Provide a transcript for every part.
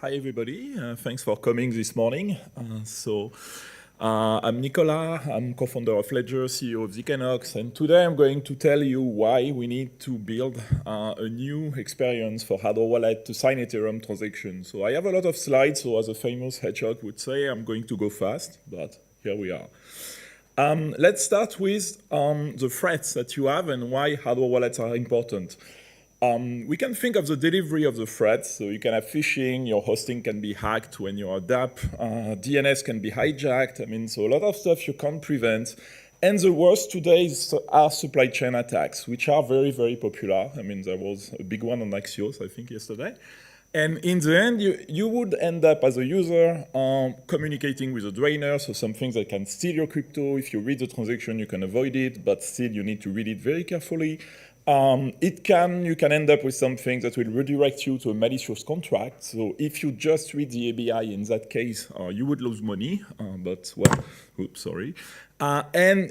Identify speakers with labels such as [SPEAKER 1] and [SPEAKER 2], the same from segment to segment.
[SPEAKER 1] Hi, everybody. Thanks for coming this morning. I'm Nicolas. I'm co-founder of Ledger, CEO of zknox, and today I'm going to tell you why we need to build a new experience for hardware wallet to sign Ethereum transactions. So I have a lot of slides, so as a famous hedgehog would say, I'm going to go fast, but here we are. Let's start with the threats that you have and why hardware wallets are important. We can think of the delivery of the threats. So you can have phishing, your hosting can be hacked when you're a DApp, DNS can be hijacked. So a lot of stuff you can't prevent. And the worst today are supply chain attacks, which are very, very popular. There was a big one on Axios, I think, yesterday. And in the end, you would end up as a user communicating with a drainer, so something that can steal your crypto. If you read the transaction, you can avoid it, but still you need to read it very carefully. You can end up with something that will redirect you to a malicious contract. So if you just read the ABI, in that case, you would lose money, and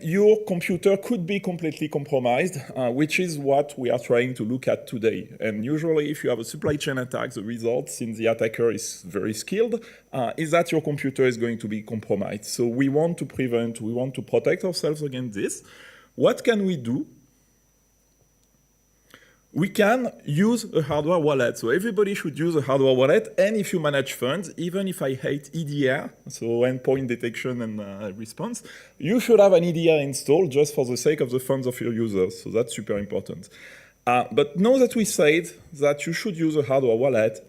[SPEAKER 1] your computer could be completely compromised, which is what we are trying to look at today. And usually, if you have a supply chain attack, the result, since the attacker is very skilled, is that your computer is going to be compromised. So we want to protect ourselves against this. What can we do? We can use a hardware wallet. So everybody should use a hardware wallet. And if you manage funds, even if I hate EDR, so endpoint detection and response, you should have an EDR installed just for the sake of the funds of your users. So that's super important. But now that we said that you should use a hardware wallet,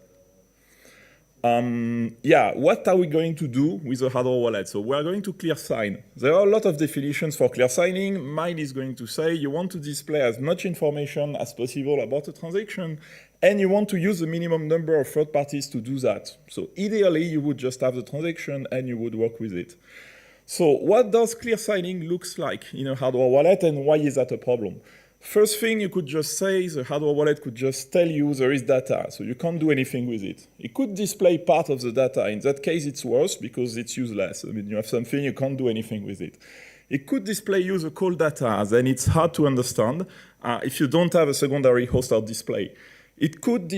[SPEAKER 1] what are we going to do with a hardware wallet? So we're going to clear sign. There are a lot of definitions for clear signing. Mine is going to say you want to display as much information as possible about a transaction, and you want to use the minimum number of third parties to do that. So ideally, you would just have the transaction and you would work with it. So what does clear signing looks like in a hardware wallet, and why is that a problem? First thing, you could just say the hardware wallet could just tell you there is data, so you can't do anything with it. It could display part of the data. In that case, it's worse because it's useless. You have something, you can't do anything with it. It could display you the call data, then it's hard to understand if you don't have a secondary host or display. It could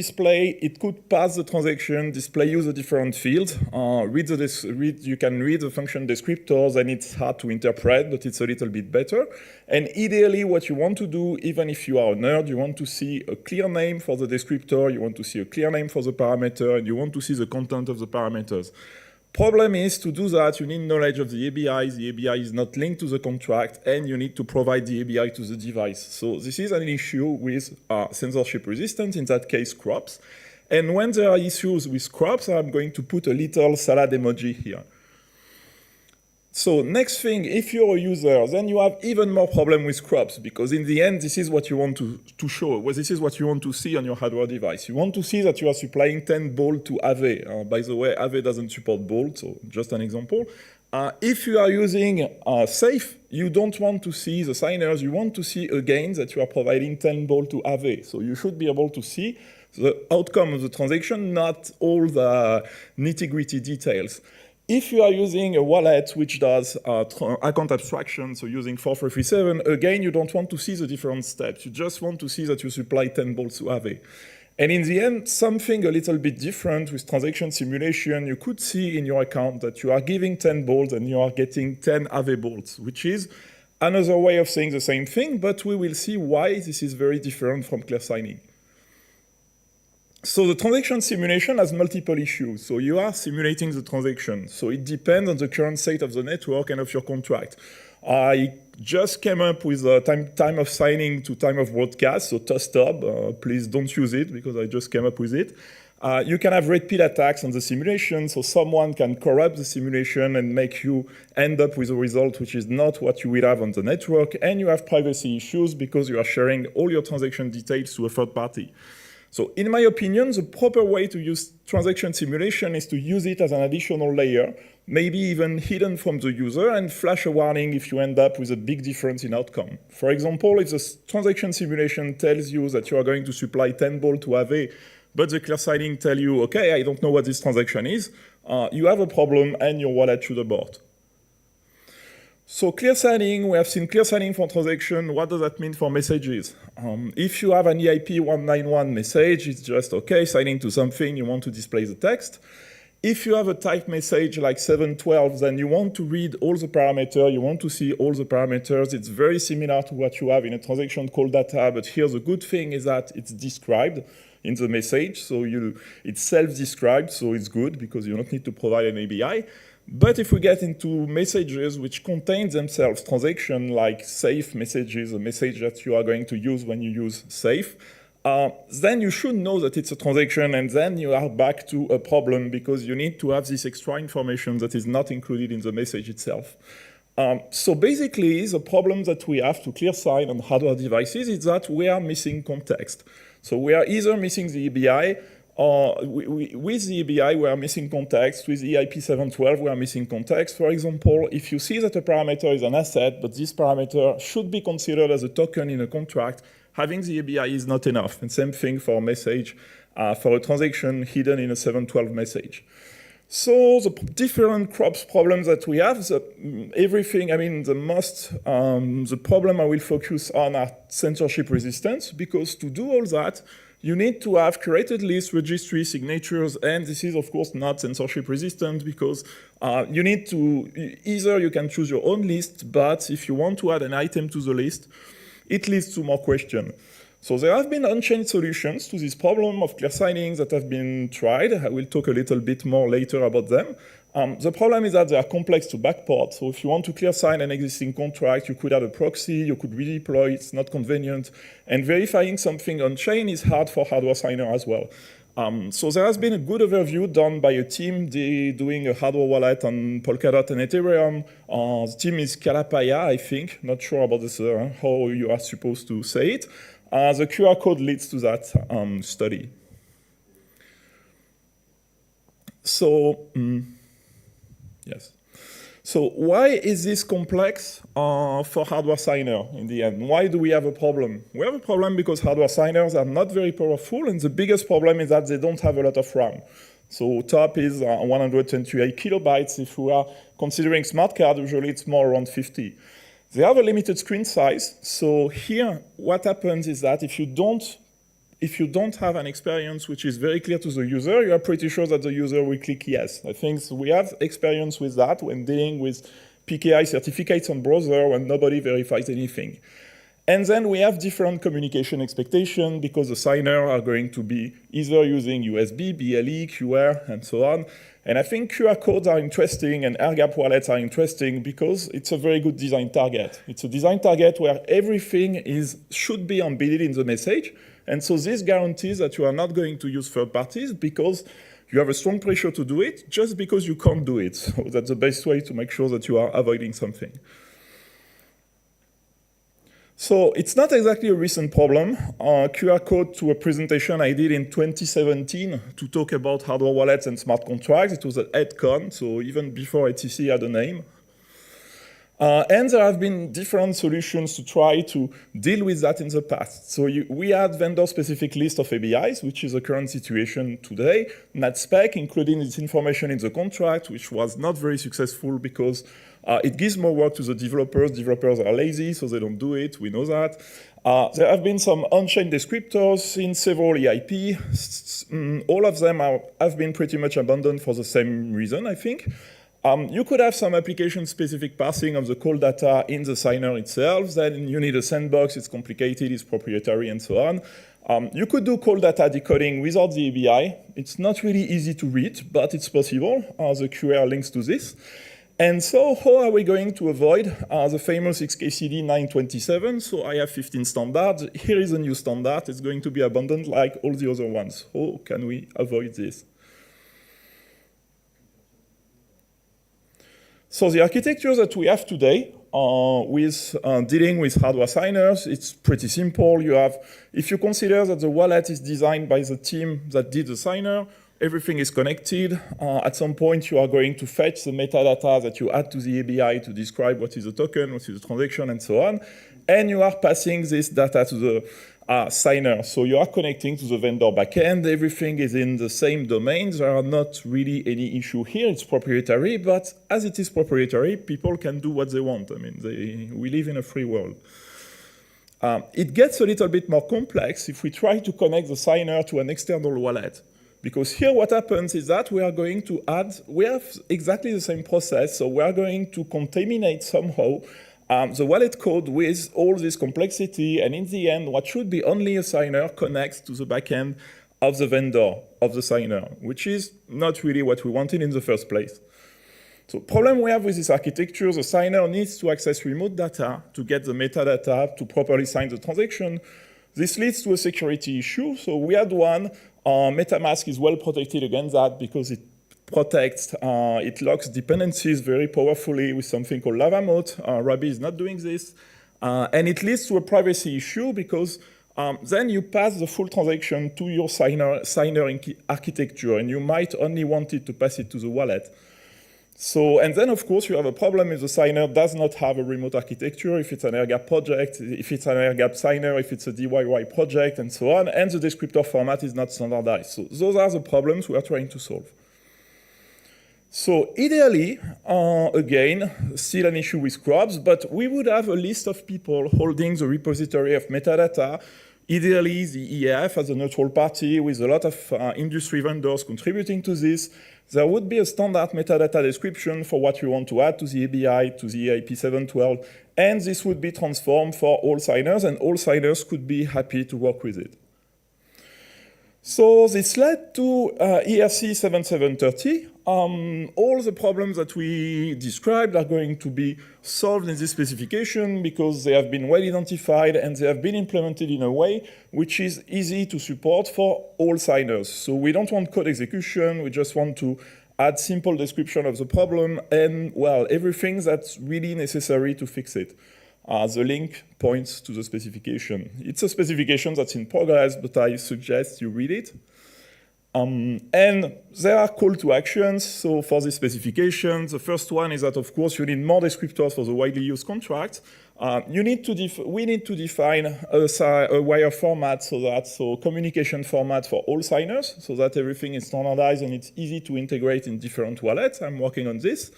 [SPEAKER 1] pass the transaction, display you the different fields, you can read the function descriptors, and it's hard to interpret, but it's a little bit better. And ideally, what you want to do, even if you are a nerd, you want to see a clear name for the descriptor, you want to see a clear name for the parameter, and you want to see the content of the parameters. Problem is, to do that, you need knowledge of the ABI. The ABI is not linked to the contract, and you need to provide the ABI to the device. So this is an issue with censorship resistance, in that case, crops. And when there are issues with crops, I'm going to put a little salad emoji here. So next thing, if you're a user, then you have even more problem with crops, because in the end, this is what you want to show. Well, this is what you want to see on your hardware device. You want to see that you are supplying 10 bolt to Aave. By the way, Aave doesn't support bolt, so just an example. If you are using safe, you don't want to see the signers. You want to see again that you are providing 10 bolt to Aave. So you should be able to see the outcome of the transaction, not all the nitty-gritty details. If you are using a wallet which does account abstraction, so using 4337, again, you don't want to see the different steps. You just want to see that you supply 10 bolts to Aave. And in the end, something a little bit different with transaction simulation, you could see in your account that you are giving 10 bolts and you are getting 10 Aave bolts, which is another way of saying the same thing, but we will see why this is very different from clear signing. So the transaction simulation has multiple issues. So you are simulating the transaction. So it depends on the current state of the network and of your contract. I just came up with a time of signing to time of broadcast, so TOSTOB. Please don't use it because I just came up with it. You can have red pill attacks on the simulation, so someone can corrupt the simulation and make you end up with a result which is not what you will have on the network. And you have privacy issues because you are sharing all your transaction details to a third party. So in my opinion, the proper way to use transaction simulation is to use it as an additional layer, maybe even hidden from the user, and flash a warning if you end up with a big difference in outcome. For example, if the transaction simulation tells you that you are going to supply 10 bolt to Aave, but the clear signing tells you, okay, I don't know what this transaction is, you have a problem and your wallet should abort. So clear signing, we have seen clear signing for transaction. What does that mean for messages? If you have an EIP 191 message, it's just, okay, signing to something, you want to display the text. If you have a type message like 712, then you want to read all the parameters, you want to see all the parameters. It's very similar to what you have in a transaction call data, but here the good thing is that it's described in the message, so it's self-described, so it's good because you don't need to provide an ABI. But if we get into messages which contain themselves transaction, like safe messages, a message that you are going to use when you use safe, then you should know that it's a transaction, and then you are back to a problem because you need to have this extra information that is not included in the message itself. So basically, the problem that we have to clear sign on hardware devices is that we are missing context. So we are either missing the EBI, or with the EBI, we are missing context. With the EIP 712, we are missing context. For example, if you see that a parameter is an asset, but this parameter should be considered as a token in a contract, having the EBI is not enough. And same thing for a message, for a transaction hidden in a 712 message. So the different problems that we have, the problem I will focus on are censorship resistance, because to do all that, you need to have curated lists, registry, signatures, and this is, of course, not censorship resistant because you need to, either you can choose your own list, but if you want to add an item to the list, it leads to more questions. So there have been on-chain solutions to this problem of clear signing that have been tried. I will talk a little bit more later about them. The problem is that they are complex to backport. So if you want to clear sign an existing contract, you could add a proxy, you could redeploy, it's not convenient. And verifying something on-chain is hard for hardware signer as well. So there has been a good overview done by a team doing a hardware wallet on Polkadot and Ethereum. The team is Kalapaya, I think. Not sure about this, how you are supposed to say it. The QR code leads to that study. So, yes. So why is this complex for hardware signer in the end? Why do we have a problem? We have a problem because hardware signers are not very powerful, and the biggest problem is that they don't have a lot of RAM. So top is 128 kilobytes. If we are considering smart card, usually it's more around 50. They have a limited screen size. So here, what happens is that if you don't have an experience which is very clear to the user, you are pretty sure that the user will click yes. I think we have experience with that when dealing with PKI certificates on browser when nobody verifies anything. And then we have different communication expectation because the signer are going to be either using USB, BLE, QR, and so on. And I think QR codes are interesting and air gap wallets are interesting because it's a very good design target. It's a design target where everything should be embedded in the message. And so this guarantees that you are not going to use third parties because you have a strong pressure to do it just because you can't do it. So that's the best way to make sure that you are avoiding something. So it's not exactly a recent problem. QR code to a presentation I did in 2017 to talk about hardware wallets and smart contracts. It was at EdCon, so even before ATC had a name. And there have been different solutions to try to deal with that in the past. So we had vendor-specific list of ABIs, which is the current situation today. NatSpec, including its information in the contract, which was not very successful because it gives more work to the developers. Developers are lazy, so they don't do it. We know that. There have been some on-chain descriptors in several EIP. All of them have been pretty much abandoned for the same reason, I think. You could have some application-specific parsing of the call data in the signer itself. Then you need a sandbox. It's complicated. It's proprietary, and so on. You could do call data decoding without the ABI. It's not really easy to read, but it's possible. The QR links to this. And so how are we going to avoid the famous XKCD 927? So I have 15 standards. Here is a new standard. It's going to be abandoned like all the other ones. How can we avoid this? So the architecture that we have today with dealing with hardware signers, it's pretty simple. If you consider that the wallet is designed by the team that did the signer, everything is connected. At some point, you are going to fetch the metadata that you add to the ABI to describe what is a token, what is a transaction, and so on. And you are passing this data to the signer. So you are connecting to the vendor backend. Everything is in the same domain. There are not really any issue here. It's proprietary, but as it is proprietary, people can do what they want. I mean, we live in a free world. It gets a little bit more complex if we try to connect the signer to an external wallet. Because here what happens is that we are going to we have exactly the same process, so we are going to contaminate somehow the wallet code with all this complexity, and in the end, what should be only a signer connects to the backend of the vendor of the signer, which is not really what we wanted in the first place. So the problem we have with this architecture, the signer needs to access remote data to get the metadata to properly sign the transaction. This leads to a security issue. So we had one. MetaMask is well protected against that because it protects, it locks dependencies very powerfully with something called lava mode. Ruby is not doing this. And it leads to a privacy issue because then you pass the full transaction to your signer architecture, and you might only want it to pass it to the wallet. So, and then of course you have a problem if the signer does not have a remote architecture, if it's an air-gap project, if it's an air-gap signer, if it's a DIY project, and so on, and the descriptor format is not standardized. So those are the problems we are trying to solve. So ideally, again, still an issue with crops, but we would have a list of people holding the repository of metadata, ideally the EAF as a neutral party with a lot of industry vendors contributing to this. There would be a standard metadata description for what you want to add to the ABI, to the EIP 712, and this would be transformed for all signers, and all signers could be happy to work with it. So this led to ERC 7730. All the problems that we described are going to be solved in this specification because they have been well identified and they have been implemented in a way which is easy to support for all signers. So we don't want code execution, we just want to add simple description of the problem and, well, everything that's really necessary to fix it. The link points to the specification. It's a specification that's in progress, but I suggest you read it. And there are call to actions. So for this specification, the first one is that, of course, you need more descriptors for the widely used contract. We need to define a wire format, so communication format for all signers, so that everything is standardized and it's easy to integrate in different wallets. I'm working on this.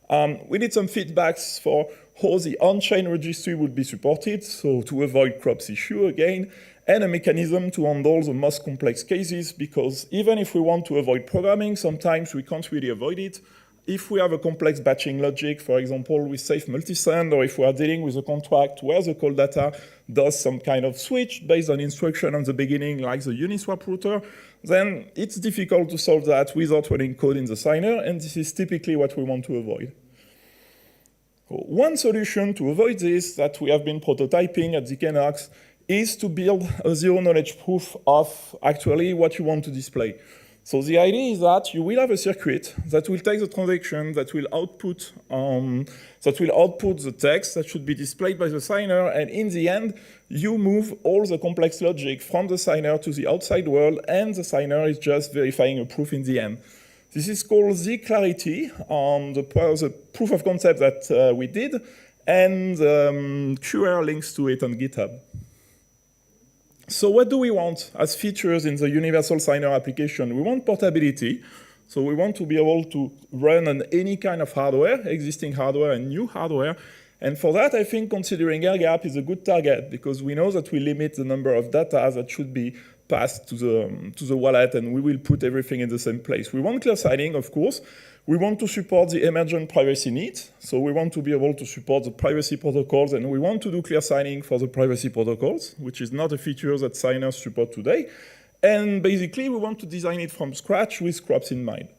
[SPEAKER 1] We need some feedbacks for how the on-chain registry would be supported, so to avoid crops issue again, and a mechanism to handle the most complex cases, because even if we want to avoid programming, sometimes we can't really avoid it. If we have a complex batching logic, for example, with safe multisend, or if we are dealing with a contract where the call data does some kind of switch based on instruction on the beginning, like the Uniswap router, then it's difficult to solve that without running code in the signer, and this is typically what we want to avoid. One solution to avoid this that we have been prototyping at zknox is to build a zero-knowledge proof of actually what you want to display. So the idea is that you will have a circuit that will take the transaction, that will output the text that should be displayed by the signer, and in the end, you move all the complex logic from the signer to the outside world, and the signer is just verifying a proof in the end. This is called zClarity, the proof of concept that we did, and QR links to it on GitHub. So what do we want as features in the universal signer application? We want portability. So we want to be able to run on any kind of hardware, existing hardware and new hardware. And for that, I think considering air-gap is a good target because we know that we limit the number of data that should be passed to the wallet, and we will put everything in the same place. We want clear signing, of course. We want to support the emergent privacy needs. So we want to be able to support the privacy protocols, and we want to do clear signing for the privacy protocols, which is not a feature that signers support today. And basically, we want to design it from scratch with crops in mind.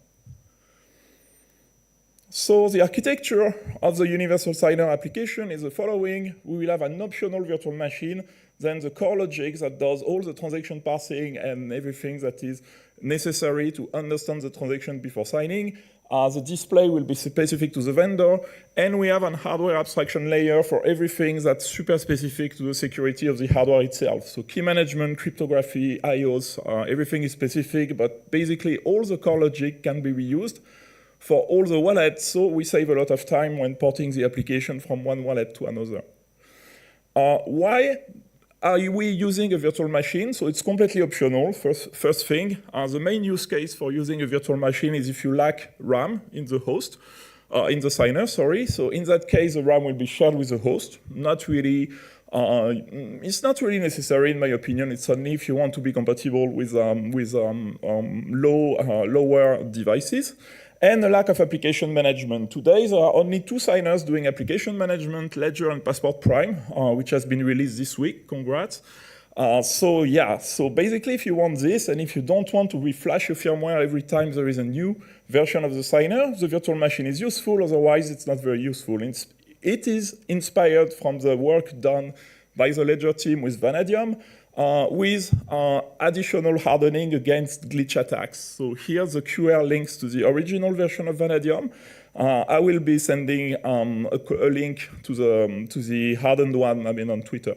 [SPEAKER 1] So the architecture of the universal signer application is the following. We will have an optional virtual machine, then the core logic that does all the transaction parsing and everything that is necessary to understand the transaction before signing. The display will be specific to the vendor, and we have a hardware abstraction layer for everything that's super specific to the security of the hardware itself. So key management, cryptography, IOs, everything is specific, but basically all the core logic can be reused for all the wallets, so we save a lot of time when porting the application from one wallet to another. Why are we using a virtual machine? So it's completely optional, first thing. The main use case for using a virtual machine is if you lack RAM in the host, in the signer, sorry. So in that case, the RAM will be shared with the host. Not really, it's not really necessary in my opinion. It's only if you want to be compatible with lower devices. And a lack of application management. Today, there are only 2 signers doing application management, Ledger and Passport Prime, which has been released this week. Congrats. So basically, if you want this, and if you don't want to reflash your firmware every time there is a new version of the signer, the virtual machine is useful. Otherwise, it's not very useful. It is inspired from the work done by the Ledger team with Vanadium, with additional hardening against glitch attacks. So here the QR links to the original version of Vanadium. I will be sending a link to the hardened one, on Twitter.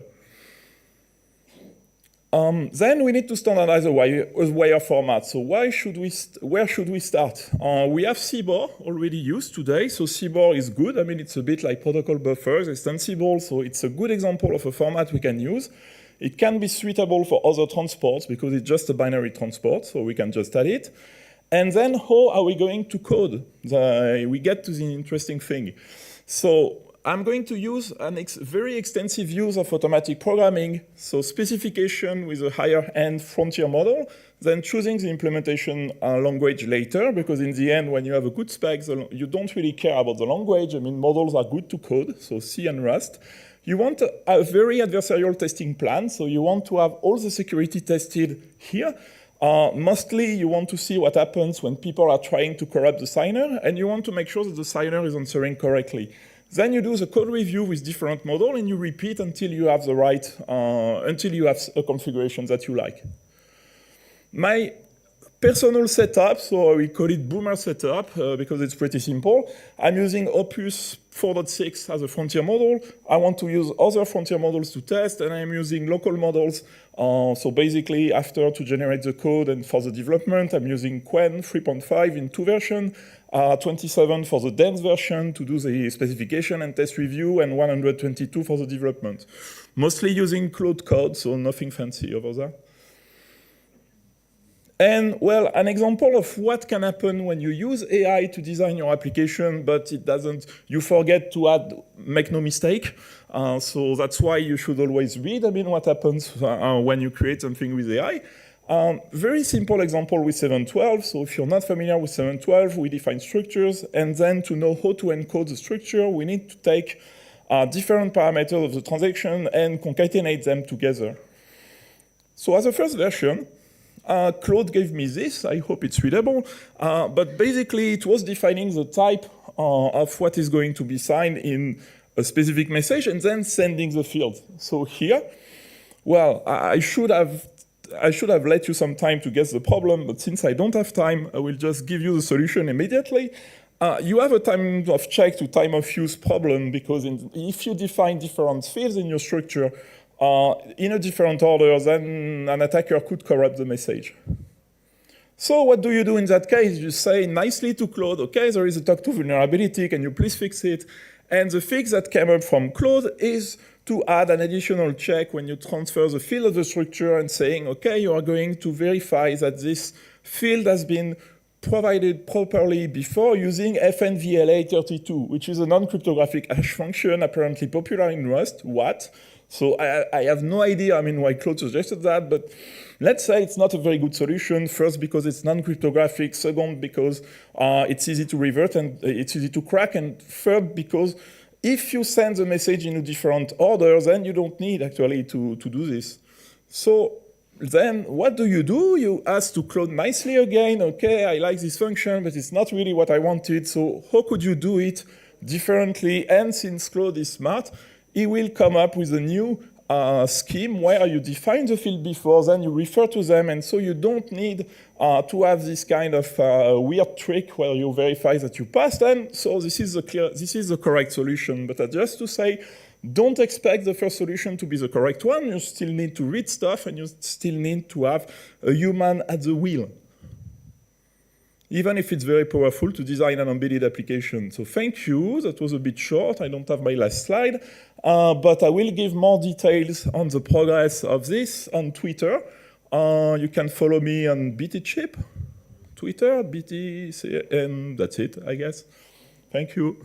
[SPEAKER 1] Then we need to standardize a wire format. So where should we start? We have CBOR already used today. So CBOR is good. It's a bit like protocol buffers, extensible. So it's a good example of a format we can use. It can be suitable for other transports because it's just a binary transport, so we can just add it. And then how are we going to code? We get to the interesting thing. So I'm going to use a very extensive use of automatic programming, so specification with a higher end frontier model, then choosing the implementation language later, because in the end, when you have a good spec, you don't really care about the language. Models are good to code, so C and Rust. You want a very adversarial testing plan, so you want to have all the security tested here. Mostly, you want to see what happens when people are trying to corrupt the signer, and you want to make sure that the signer is answering correctly. Then you do the code review with different model, and you repeat until you have until you have a configuration that you like. My personal setup, so we call it Boomer setup because it's pretty simple. I'm using Opus 4.6 as a frontier model. I want to use other frontier models to test, and I'm using local models. So basically, after to generate the code and for the development, I'm using Qwen 3.5 in 2 versions, 27 for the dense version to do the specification and test review, and 122 for the development. Mostly using Claude Code, so nothing fancy over there. And well, an example of what can happen when you use AI to design your application, but you forget to make no mistake. So that's why you should always read, what happens when you create something with AI. Very simple example with 712. So if you're not familiar with 712, we define structures, and then to know how to encode the structure, we need to take different parameters of the transaction and concatenate them together. So as a first version, Claude gave me this. I hope it's readable. But basically, it was defining the type of what is going to be signed in a specific message and then sending the field. So here, well, I should have let you some time to guess the problem, but since I don't have time, I will just give you the solution immediately. You have a time of check to time of use problem because if you define different fields in your structure, in a different order, then an attacker could corrupt the message. So what do you do in that case? You say nicely to Claude, okay, there is a talk to vulnerability, can you please fix it? And the fix that came up from Claude is to add an additional check when you transfer the field of the structure and saying, okay, you are going to verify that this field has been provided properly before using FNVLA32, which is a non-cryptographic hash function apparently popular in Rust. What? So I have no idea, why Claude suggested that, but let's say it's not a very good solution. First, because it's non-cryptographic. Second, because it's easy to revert and it's easy to crack. And third, because if you send the message in a different order, then you don't need actually to do this. So then what do? You ask to Claude nicely again, okay, I like this function, but it's not really what I wanted. So how could you do it differently? And since Claude is smart, he will come up with a new scheme where you define the field before, then you refer to them, and so you don't need to have this kind of weird trick where you verify that you passed. And so this is the correct solution. But just to say, don't expect the first solution to be the correct one. You still need to read stuff, and you still need to have a human at the wheel, even if it's very powerful to design an embedded application. So thank you. That was a bit short. I don't have my last slide, but I will give more details on the progress of this on Twitter. You can follow me on btchip, Twitter, BT, and that's it, I guess. Thank you.